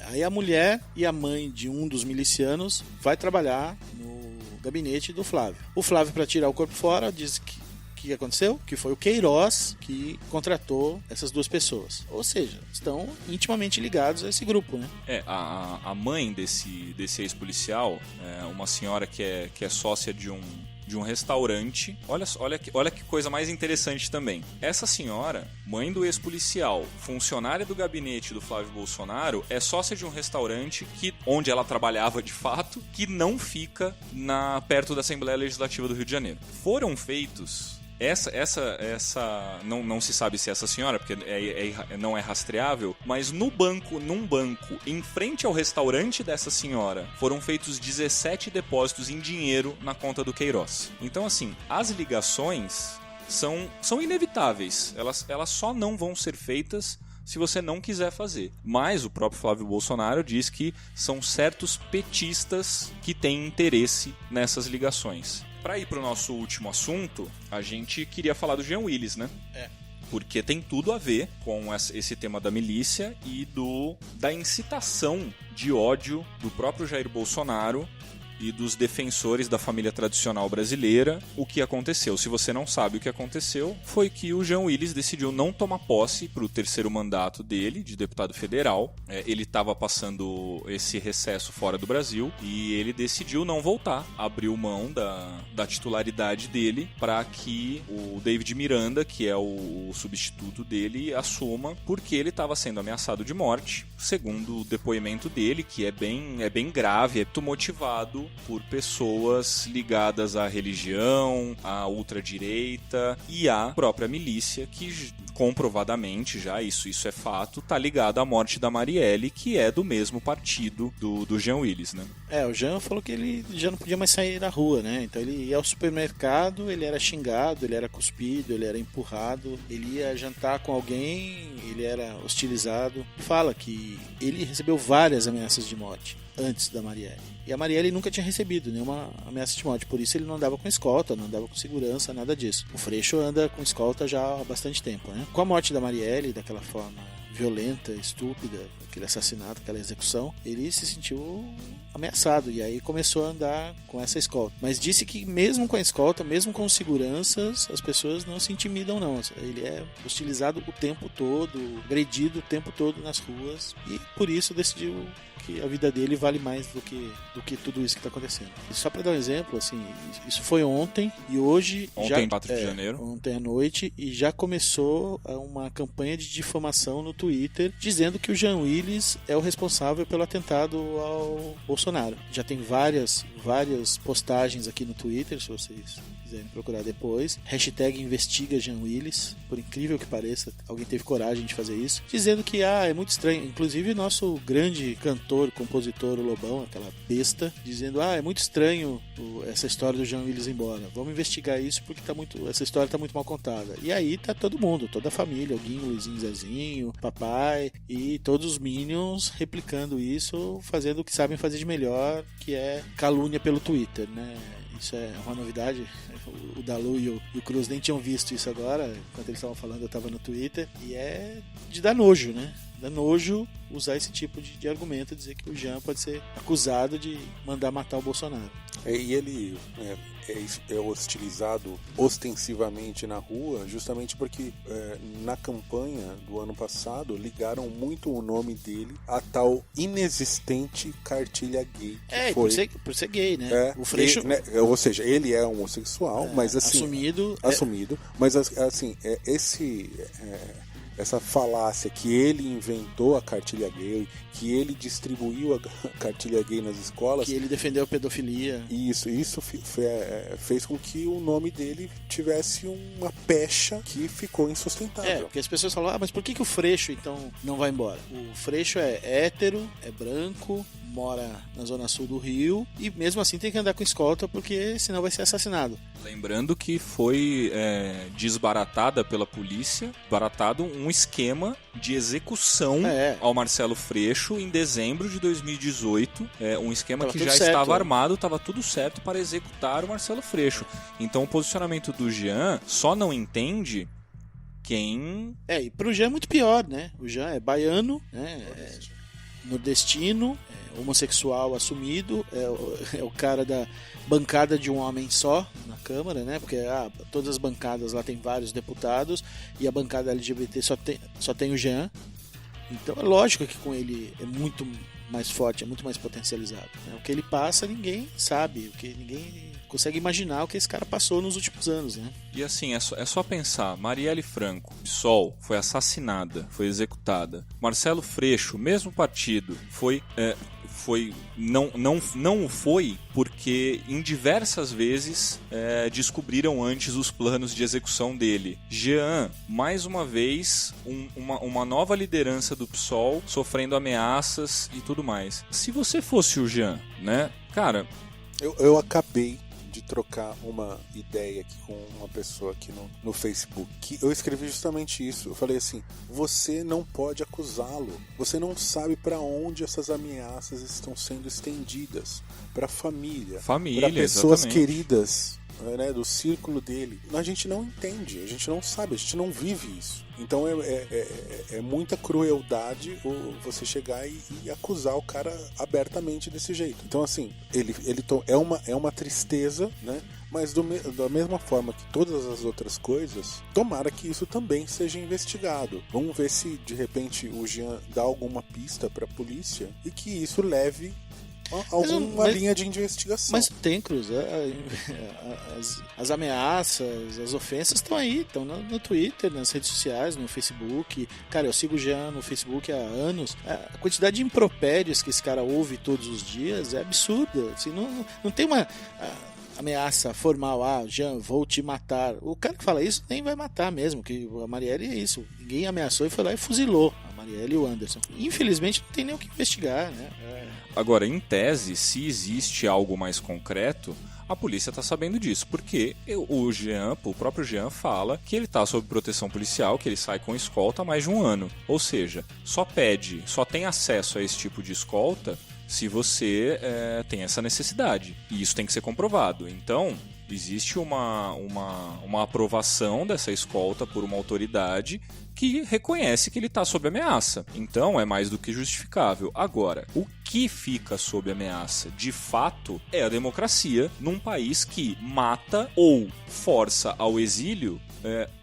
Aí a mulher e a mãe de um dos milicianos vai trabalhar no gabinete do Flávio. O Flávio, para tirar o corpo fora, diz que o que aconteceu? Que foi o Queiroz que contratou essas duas pessoas. Ou seja, estão intimamente ligados a esse grupo, né? A mãe desse ex-policial, uma senhora que é sócia de um restaurante. Olha que coisa mais interessante também. Essa senhora, mãe do ex-policial, funcionária do gabinete do Flávio Bolsonaro, é sócia de um restaurante onde ela trabalhava de fato, que não fica perto da Assembleia Legislativa do Rio de Janeiro. Foram feitos... Não se sabe se é essa senhora, porque não é rastreável, mas num banco em frente ao restaurante dessa senhora, foram feitos 17 depósitos em dinheiro na conta do Queiroz. Então, assim, as ligações são inevitáveis. Elas só não vão ser feitas se você não quiser fazer. Mas o próprio Flávio Bolsonaro diz que são certos petistas que têm interesse nessas ligações. Para ir para o nosso último assunto, a gente queria falar do Jean Willis, né? Porque tem tudo a ver com esse tema da milícia e da incitação de ódio do próprio Jair Bolsonaro e dos defensores da família tradicional brasileira. O que aconteceu? Se você não sabe o que aconteceu, foi que o Jean Willis decidiu não tomar posse para o terceiro mandato dele, de deputado federal. Ele estava passando esse recesso fora do Brasil e ele decidiu não voltar. Abriu mão da titularidade dele para que o David Miranda, que é o substituto dele, assuma, porque ele estava sendo ameaçado de morte, segundo o depoimento dele, que é bem grave, é muito motivado por pessoas ligadas à religião, à ultradireita e à própria milícia, que comprovadamente já, isso é fato, tá ligado à morte da Marielle, que é do mesmo partido do Jean Willis, né? O Jean falou que ele já não podia mais sair da rua, né? Então ele ia ao supermercado, ele era xingado, ele era cuspido, ele era empurrado, ele ia jantar com alguém, ele era hostilizado. Fala que ele recebeu várias ameaças de morte antes da Marielle. E a Marielle nunca tinha recebido nenhuma ameaça de morte, por isso ele não andava com escolta, não andava com segurança, nada disso. O Freixo anda com escolta já há bastante tempo, né? Com a morte da Marielle, daquela forma violenta, estúpida, aquele assassinato, aquela execução, ele se sentiu ameaçado e aí começou a andar com essa escolta. Mas disse que mesmo com a escolta, mesmo com seguranças, as pessoas não se intimidam não. Ele é hostilizado o tempo todo, agredido o tempo todo nas ruas e por isso decidiu que a vida dele vale mais do que tudo isso que está acontecendo. E só para dar um exemplo, assim, isso foi ontem e hoje... Ontem, 4 de janeiro. Ontem à noite, e já começou uma campanha de difamação no Twitter, dizendo que o Jean Willis é o responsável pelo atentado ao Bolsonaro. Já tem várias postagens aqui no Twitter, se vocês quiserem procurar depois. Hashtag investiga Jean Willis, por incrível que pareça, alguém teve coragem de fazer isso, dizendo que é muito estranho. Inclusive nosso grande cantor, compositor, o Lobão, aquela besta, dizendo, é muito estranho essa história do Jean Willis ir embora. Vamos investigar isso porque essa história tá muito mal contada. E aí tá todo mundo, toda a família, o Guinho, Luizinho, Zezinho, papai e todos os Minions replicando isso, fazendo o que sabem fazer de melhor, que é calúnia pelo Twitter, né? Isso é uma novidade. O Dalu e o Cruz nem tinham visto isso agora. Enquanto eles estavam falando, eu estava no Twitter. E é de dar nojo, né? Dá nojo usar esse tipo de argumento, dizer que o Jean pode ser acusado de mandar matar o Bolsonaro. E ele é hostilizado ostensivamente na rua justamente porque na campanha do ano passado ligaram muito o nome dele a tal inexistente cartilha gay. Por ser gay, né? O Freixo... ou seja, ele é homossexual, mas assim... Assumido. Mas assim, essa falácia que ele inventou a cartilha gay, que ele distribuiu a cartilha gay nas escolas, que ele defendeu a pedofilia. Isso fez com que o nome dele tivesse uma pecha que ficou insustentável. Porque as pessoas falam, mas por que o Freixo então não vai embora? O Freixo é hétero, é branco, mora na zona sul do Rio e mesmo assim tem que andar com escolta porque senão vai ser assassinado. Lembrando que foi desbaratado pela polícia um esquema de execução ao Marcelo Freixo em dezembro de 2018. Um esquema que já estava armado, estava tudo certo para executar o Marcelo Freixo. Então o posicionamento do Jean só não entende quem... E pro Jean é muito pior, né? O Jean é baiano, né? nordestino, homossexual assumido, é o cara da bancada de um homem só na Câmara, né? Porque todas as bancadas lá tem vários deputados e a bancada LGBT só tem o Jean. Então é lógico que com ele é muito mais forte, é muito mais potencializado, né? O que ele passa ninguém sabe, o que ninguém consegue imaginar o que esse cara passou nos últimos anos, né? E assim, é só pensar, Marielle Franco, PSOL, foi assassinada, foi executada. Marcelo Freixo, mesmo partido, não foi porque em diversas vezes descobriram antes os planos de execução dele. Jean, mais uma vez, uma nova liderança do PSOL sofrendo ameaças e tudo mais. Se você fosse o Jean, né, cara... Eu acabei de trocar uma ideia aqui com uma pessoa aqui no Facebook, que eu escrevi justamente isso. Eu falei assim, você não pode acusá-lo, você não sabe para onde essas ameaças estão sendo estendidas, para família, para pessoas exatamente. Queridas, né, do círculo dele. A gente não entende, a gente não sabe, a gente não vive isso. Então é muita crueldade você chegar e acusar o cara abertamente desse jeito. Então assim, é uma tristeza, né? Mas da mesma forma que todas as outras coisas, tomara que isso também seja investigado. Vamos ver se de repente o Jean dá alguma pista para a polícia e que isso leve alguma linha de investigação. Mas tem, Cruz, as ameaças, as ofensas estão aí, estão no Twitter, nas redes sociais, no Facebook. Cara, eu sigo o Jean no Facebook há anos. A quantidade de impropérios que esse cara ouve todos os dias é absurda. Assim, não tem uma ameaça formal, Jean, vou te matar. O cara que fala isso nem vai matar mesmo, que a Marielle é isso. Ninguém ameaçou e foi lá e fuzilou a Marielle e o Anderson. Infelizmente não tem nem o que investigar, né? Agora, em tese, se existe algo mais concreto, a polícia está sabendo disso, porque o próprio Jean fala que ele está sob proteção policial, que ele sai com escolta há mais de um ano. Ou seja, só tem acesso a esse tipo de escolta se você tem essa necessidade. E isso tem que ser comprovado. Então, existe uma aprovação dessa escolta por uma autoridade que reconhece que ele está sob ameaça. Então, é mais do que justificável. Agora, o que fica sob ameaça, de fato, é a democracia num país que mata ou força ao exílio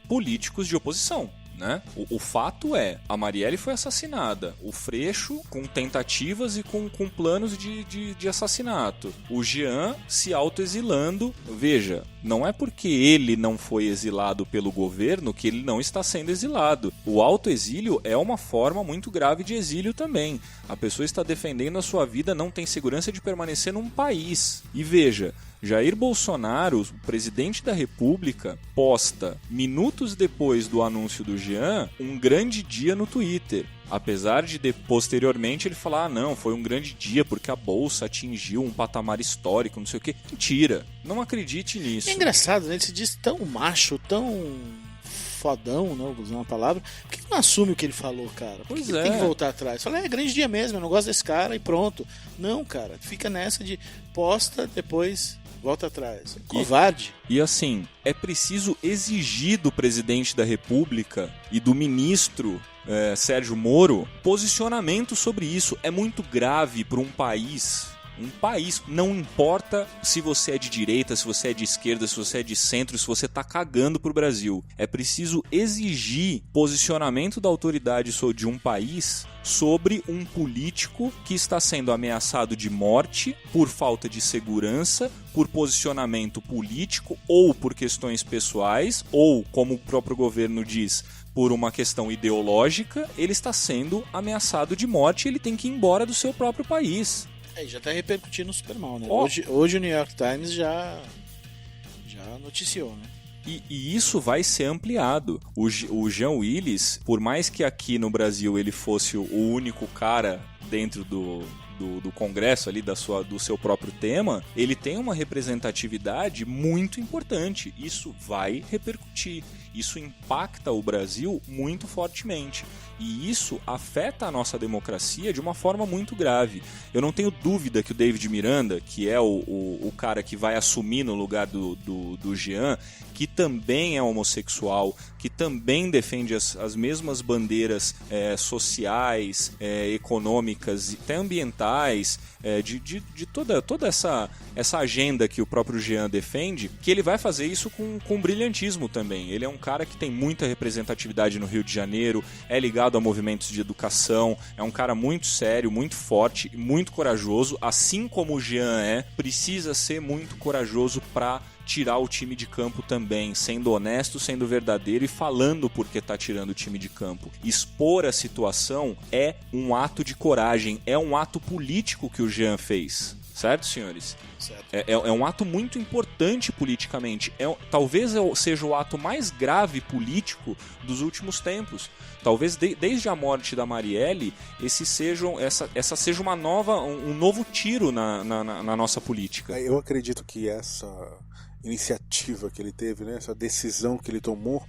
políticos de oposição. Né? O fato é, a Marielle foi assassinada, o Freixo com tentativas e com planos de assassinato, o Jean se autoexilando. Veja, não é porque ele não foi exilado pelo governo que ele não está sendo exilado. O autoexílio é uma forma muito grave de exílio também. A pessoa está defendendo a sua vida, não tem segurança de permanecer num país. E veja, Jair Bolsonaro, o presidente da República, posta, minutos depois do anúncio do Jean, um grande dia no Twitter. Apesar de posteriormente ele falar, não, foi um grande dia porque a Bolsa atingiu um patamar histórico, não sei o quê. Mentira, não acredite nisso. É engraçado, né? Ele se diz tão macho, tão fodão, não vou usar uma palavra. Por que não assume o que ele falou, cara? Por que tem que voltar atrás? Fala, grande dia mesmo, eu não gosto desse cara e pronto. Não, cara, fica nessa de posta, depois volta atrás. Covarde. E assim, é preciso exigir do presidente da República e do ministro Sérgio Moro posicionamento sobre isso. É muito grave para um país, não importa se você é de direita, se você é de esquerda, se você é de centro, se você tá cagando pro Brasil. É preciso exigir posicionamento da autoridade de um país sobre um político que está sendo ameaçado de morte por falta de segurança, por posicionamento político ou por questões pessoais, ou, como o próprio governo diz, por uma questão ideológica. Ele está sendo ameaçado de morte e ele tem que ir embora do seu próprio país. Já está repercutindo super mal, né? Hoje o New York Times já noticiou, né? E isso vai ser ampliado. O Jean Willis, por mais que aqui no Brasil ele fosse o único cara dentro do Congresso ali, do seu próprio tema, ele tem uma representatividade muito importante. Isso vai repercutir. Isso impacta o Brasil muito fortemente. E isso afeta a nossa democracia de uma forma muito grave. Eu não tenho dúvida que o David Miranda, que é o cara que vai assumir no lugar do Jean, que também é homossexual, que também defende as mesmas bandeiras sociais, econômicas e até ambientais, de toda essa agenda que o próprio Jean defende, que ele vai fazer isso com brilhantismo também. Ele é um cara que tem muita representatividade no Rio de Janeiro, é ligado a movimentos de educação, é um cara muito sério, muito forte, muito corajoso, assim como o Jean precisa ser muito corajoso para tirar o time de campo também, sendo honesto, sendo verdadeiro e falando porque tá tirando o time de campo. Expor a situação é um ato de coragem, é um ato político que o Jean fez. Certo, senhores? Certo. É um ato muito importante politicamente. Talvez seja o ato mais grave político dos últimos tempos. Talvez desde a morte da Marielle, essa seja um novo tiro na nossa política. Eu acredito que essa iniciativa que ele teve, né, essa decisão que ele tomou,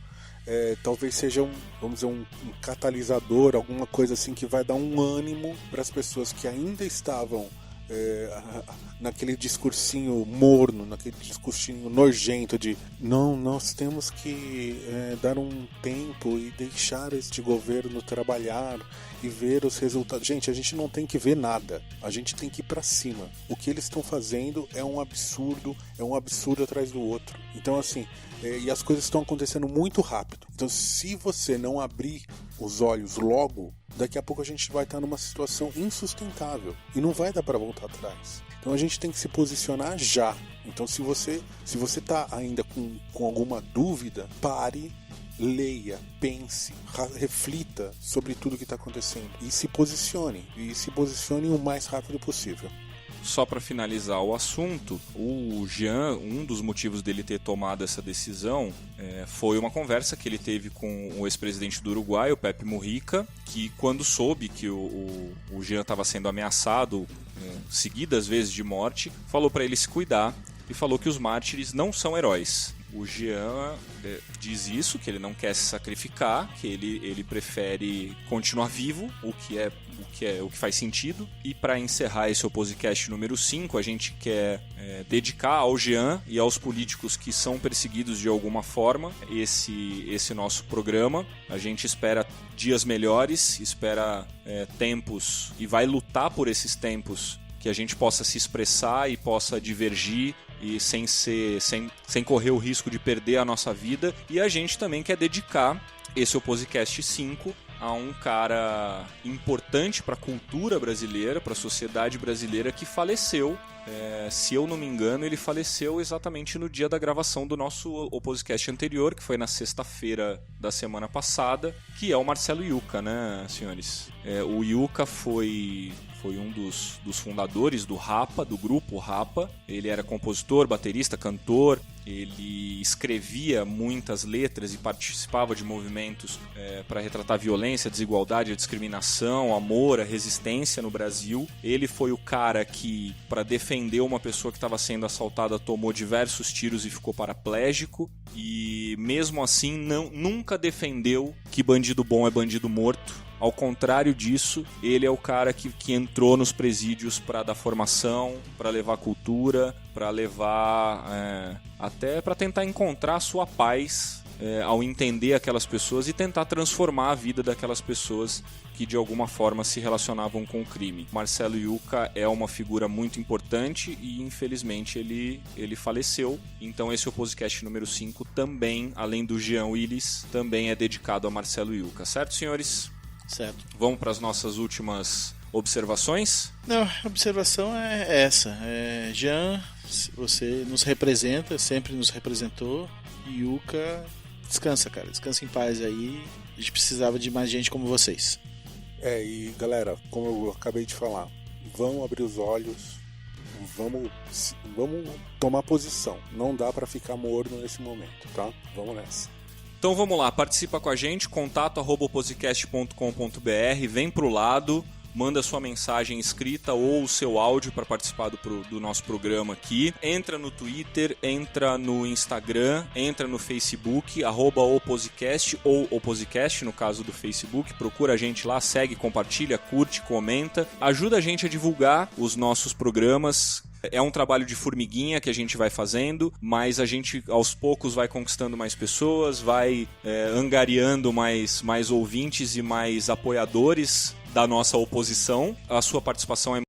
talvez seja vamos dizer, um catalisador, alguma coisa assim que vai dar um ânimo para as pessoas que ainda estavam naquele discursinho morno, naquele discursinho nojento de não, nós temos que dar um tempo e deixar este governo trabalhar e ver os resultados. Gente, a gente não tem que ver nada, a gente tem que ir pra cima. O que eles estão fazendo é um absurdo atrás do outro. Então assim, e as coisas estão acontecendo muito rápido. Então se você não abrir os olhos logo, daqui a pouco a gente vai estar numa situação insustentável e não vai dar para voltar atrás. Então a gente tem que se posicionar já. Então se você está ainda com alguma dúvida, pare, leia, pense, reflita sobre tudo que está acontecendo e se posicione o mais rápido possível. Só para finalizar o assunto, o Jean, um dos motivos dele ter tomado essa decisão foi uma conversa que ele teve com o ex-presidente do Uruguai, o Pepe Mujica, que quando soube que o Jean estava sendo ameaçado seguidas vezes de morte, falou para ele se cuidar e falou que os mártires não são heróis. O Jean diz isso, que ele não quer se sacrificar, que ele prefere continuar vivo, o que faz sentido. E para encerrar esse podcast número 5, a gente quer dedicar ao Jean e aos políticos que são perseguidos de alguma forma esse nosso programa. A gente espera dias melhores, espera tempos e vai lutar por esses tempos que a gente possa se expressar e possa divergir e sem correr o risco de perder a nossa vida. E a gente também quer dedicar esse Opposecast 5 a um cara importante para a cultura brasileira, para a sociedade brasileira, que faleceu. Se eu não me engano, ele faleceu exatamente no dia da gravação do nosso Opposecast anterior, que foi na sexta-feira da semana passada, que é o Marcelo Yuca, né, senhores? O Yuca foi um dos fundadores do Rapa, do grupo Rapa. Ele era compositor, baterista, cantor. Ele escrevia muitas letras e participava de movimentos para retratar a violência, a desigualdade, a discriminação, o amor, a resistência no Brasil. Ele foi o cara que, para defender uma pessoa que estava sendo assaltada, tomou diversos tiros e ficou paraplégico. E mesmo assim nunca defendeu que bandido bom é bandido morto. Ao contrário disso, ele é o cara que entrou nos presídios para dar formação, para levar cultura, para levar até para tentar encontrar a sua paz ao entender aquelas pessoas e tentar transformar a vida daquelas pessoas que de alguma forma se relacionavam com o crime. Marcelo Yuca é uma figura muito importante e infelizmente ele faleceu. Então esse Opposecast número 5 também, além do Jean Willis, também é dedicado a Marcelo Yuca. Certo, senhores? Certo. Vamos para as nossas últimas observações? Não, a observação é essa. Jean, você nos representa, sempre nos representou. E Yuca, descansa, cara. Descansa em paz aí. A gente precisava de mais gente como vocês. E galera, como eu acabei de falar, vamos abrir os olhos, vamos tomar posição. Não dá para ficar morno nesse momento, tá? Vamos nessa. Então vamos lá, participa com a gente, contato@opposecast.com.br, vem pro lado. manda sua mensagem escrita ou o seu áudio para participar do nosso programa aqui. Entra no Twitter, entra no Instagram, entra no Facebook, @oposicast ou oposicast, no caso do Facebook. Procura a gente lá, segue, compartilha, curte, comenta. Ajuda a gente a divulgar os nossos programas. É um trabalho de formiguinha que a gente vai fazendo, mas a gente aos poucos vai conquistando mais pessoas, vai angariando mais ouvintes e mais apoiadores da nossa oposição. A sua participação é